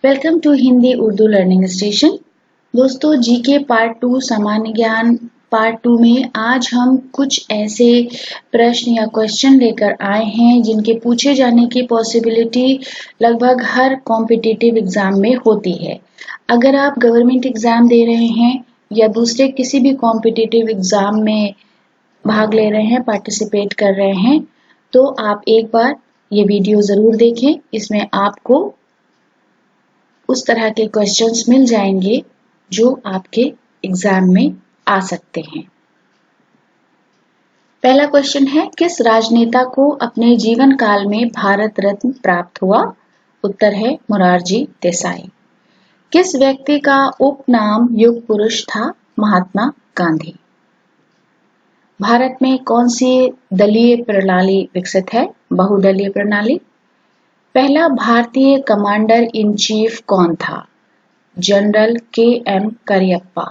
Welcome to Hindi Urdu learning station. दोस्तों, GK part 2 सामान्य ज्ञान पार्ट 2 में आज हम कुछ ऐसे प्रश्न या क्वेश्चन लेकर आए हैं जिनके पूछे जाने की पॉसिबिलिटी लगभग हर कॉम्पिटिटिव एग्जाम में होती है। अगर आप गवर्नमेंट एग्जाम दे रहे हैं या दूसरे किसी भी कॉम्पिटिटिव एग्जाम में भाग ले रहे हैं, पार्टिसिपेट कर रहे हैं, तो आप एक बार ये वीडियो ज़रूर देखें। इसमें आपको उस तरह के क्वेश्चंस मिल जाएंगे जो आपके एग्जाम में आ सकते हैं। पहला क्वेश्चन है, किस राजनेता को अपने जीवन काल में भारत रत्न प्राप्त हुआ? उत्तर है मोरारजी देसाई। किस व्यक्ति का उपनाम युग पुरुष था? महात्मा गांधी। भारत में कौन सी दलीय प्रणाली विकसित है? बहुदलीय प्रणाली। पहला भारतीय कमांडर इन चीफ कौन था? General KM. करियप्पा।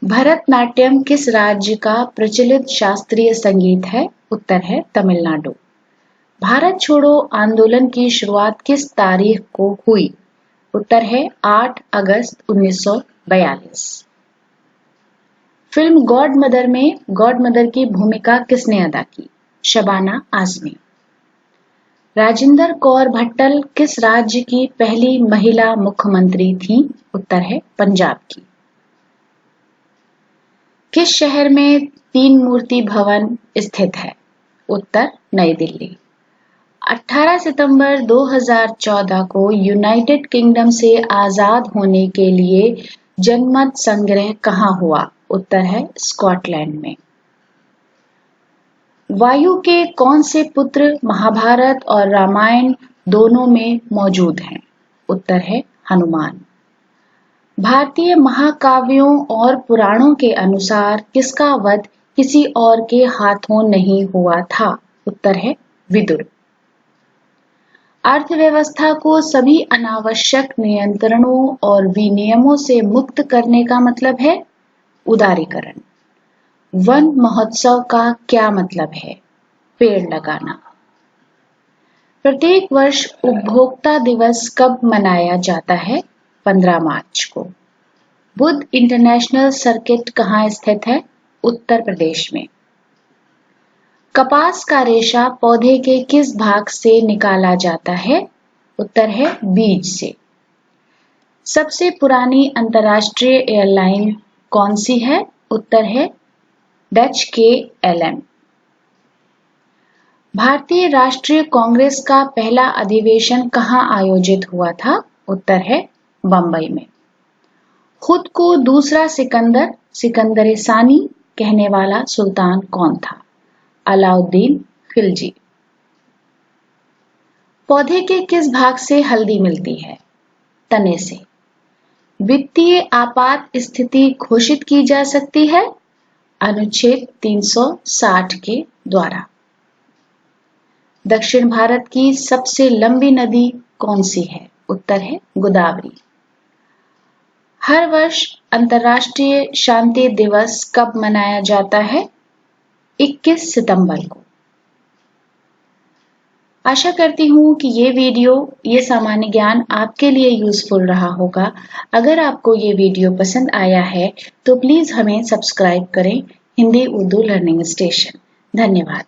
भरतनाट्यम किस राज्य का प्रचलित शास्त्रीय संगीत है? उत्तर है तमिलनाडु। भारत छोड़ो आंदोलन की शुरुआत किस तारीख को हुई? उत्तर है 8 अगस्त 1942। फिल्म गॉड मदर में गॉड मदर की भूमिका किसने अदा की? शबाना आजमी। राजेंद्र कौर भट्टल किस राज्य की पहली महिला मुख्यमंत्री थीं? उत्तर है पंजाब की। किस शहर में तीन मूर्ति भवन स्थित है? उत्तर नई दिल्ली। 18 सितंबर 2014 को यूनाइटेड किंगडम से आजाद होने के लिए जनमत संग्रह कहाँ हुआ? उत्तर है स्कॉटलैंड में। वायु के कौन से पुत्र महाभारत और रामायण दोनों में मौजूद हैं? उत्तर है हनुमान। भारतीय महाकाव्यों और पुराणों के अनुसार किसका वध किसी और के हाथों नहीं हुआ था? उत्तर है विदुर। अर्थव्यवस्था को सभी अनावश्यक नियंत्रणों और विनियमों से मुक्त करने का मतलब है उदारीकरण। वन महोत्सव का क्या मतलब है? पेड़ लगाना। प्रत्येक वर्ष उपभोक्ता दिवस कब मनाया जाता है? 15 मार्च को। बुद्ध इंटरनेशनल सर्किट कहाँ स्थित है? उत्तर प्रदेश में। कपास का रेशा पौधे के किस भाग से निकाला जाता है? उत्तर है बीज से। सबसे पुरानी अंतर्राष्ट्रीय एयरलाइन कौन सी है? उत्तर है डच KLM। भारतीय राष्ट्रीय कांग्रेस का पहला अधिवेशन कहाँ आयोजित हुआ था? उत्तर है बंबई में। खुद को दूसरा सिकंदर सानी कहने वाला सुल्तान कौन था? अलाउद्दीन खिलजी। पौधे के किस भाग से हल्दी मिलती है? तने से। वित्तीय आपात स्थिति घोषित की जा सकती है अनुच्छेद 360 के द्वारा। दक्षिण भारत की सबसे लंबी नदी कौन सी है? उत्तर है गोदावरी। हर वर्ष अंतर्राष्ट्रीय शांति दिवस कब मनाया जाता है? 21 सितंबर को। आशा करती हूँ कि ये सामान्य ज्ञान आपके लिए यूजफुल रहा होगा। अगर आपको ये वीडियो पसंद आया है तो प्लीज हमें सब्सक्राइब करें हिंदी उर्दू लर्निंग स्टेशन। धन्यवाद।